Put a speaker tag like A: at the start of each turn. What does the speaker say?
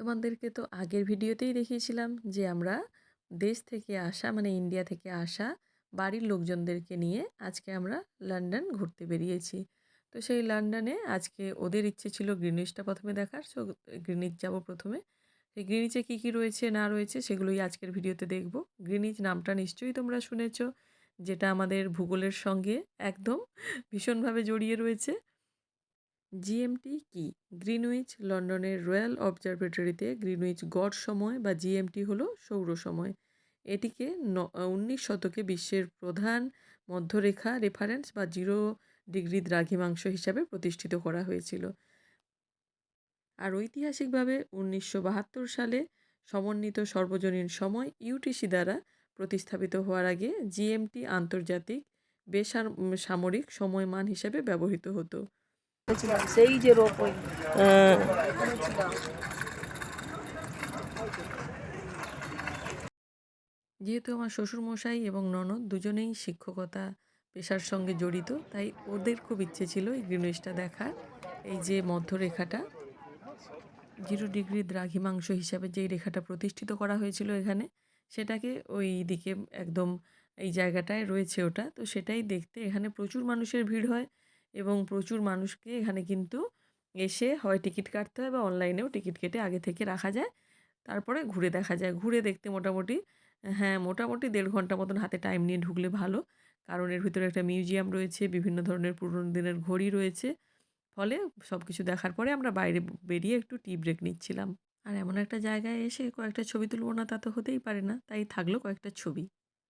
A: তোমাদেরকে তো আগের ভিডিওতেই দেখিয়েছিলাম যে আমরা দেশ থেকে আসা মানে ইন্ডিয়া থেকে আসা বাড়ির লোকজনদেরকে নিয়ে আজকে আমরা লন্ডন ঘুরতে বেরিয়েছি। তো সেই লন্ডনে আজকে ওদের ইচ্ছে ছিল গ্রিনিচটা প্রথমে দেখার, সো গ্রিনিচ যাব প্রথমে। সেই গ্রিনিচে কী কী রয়েছে না রয়েছে সেগুলোই আজকের ভিডিওতে দেখব। গ্রিনিচ নামটা নিশ্চয়ই তোমরা শুনেছ, যেটা আমাদের ভূগোলের সঙ্গে একদম ভীষণভাবে জড়িয়ে রয়েছে। জিএমটি কি? গ্রিনউইচ লন্ডনের রয়্যাল অবজারভেটরিতে গ্রিনউইচ গড় সময় বা জিএমটি হলো সৌর সময়। এটিকে 19 শতকে বিশ্বের প্রধান মধ্যরেখা রেফারেন্স বা 0 ডিগ্রি দ্রাঘিমাংশ হিসাবে প্রতিষ্ঠিত করা হয়েছিল। আর ঐতিহাসিকভাবে 1972 সালে সমন্বিত সর্বজনীন সময় ইউটিসি দ্বারা প্রতিস্থাপিত হওয়ার আগে জিএমটি আন্তর্জাতিক বেসামরিক সময়মান হিসাবে ব্যবহৃত হতো।
B: সেই যে রোপওয়ে
A: যেহেতু আমার শ্বশুরমশাই এবং ননদ দুজনেই শিক্ষকতা পেশার সঙ্গে জড়িত, তাই ওদের খুব ইচ্ছে ছিল এই গ্রিনউইচটা দেখার। এই যে মধ্যরেখাটা 0 ডিগ্রি দ্রাঘিমাংশ হিসাবে যেই রেখাটা প্রতিষ্ঠিত করা হয়েছিল এখানে, সেটাকে ওই দিকে একদম এই জায়গাটায় রয়েছে ওটা। তো সেটাই দেখতে এখানে প্রচুর মানুষের ভিড় হয় এবং প্রচুর মানুষকে এখানে কিন্তু এসে হয় টিকিট কাটতে হয় বা অনলাইনেও টিকিট কেটে আগে থেকে রাখা যায়। তারপরে ঘুরে দেখা যায়। ঘুরে দেখতে মোটামুটি, হ্যাঁ, মোটামুটি 1.5 ঘন্টা মতন হাতে টাইম নিয়ে ঢুকলে ভালো। কারণ এর ভিতরে একটা মিউজিয়াম রয়েছে, বিভিন্ন ধরনের পুরনো দিনের ঘড়ি রয়েছে। ফলে সবকিছু দেখার পরে আমরা বাইরে বেরিয়ে একটু টি ব্রেক নিচ্ছিলাম। আর এমন একটা জায়গায় এসে কয়েকটা ছবি তুলব না তা তো হতেই পারে না। তাই থাকলো কয়েকটা ছবি।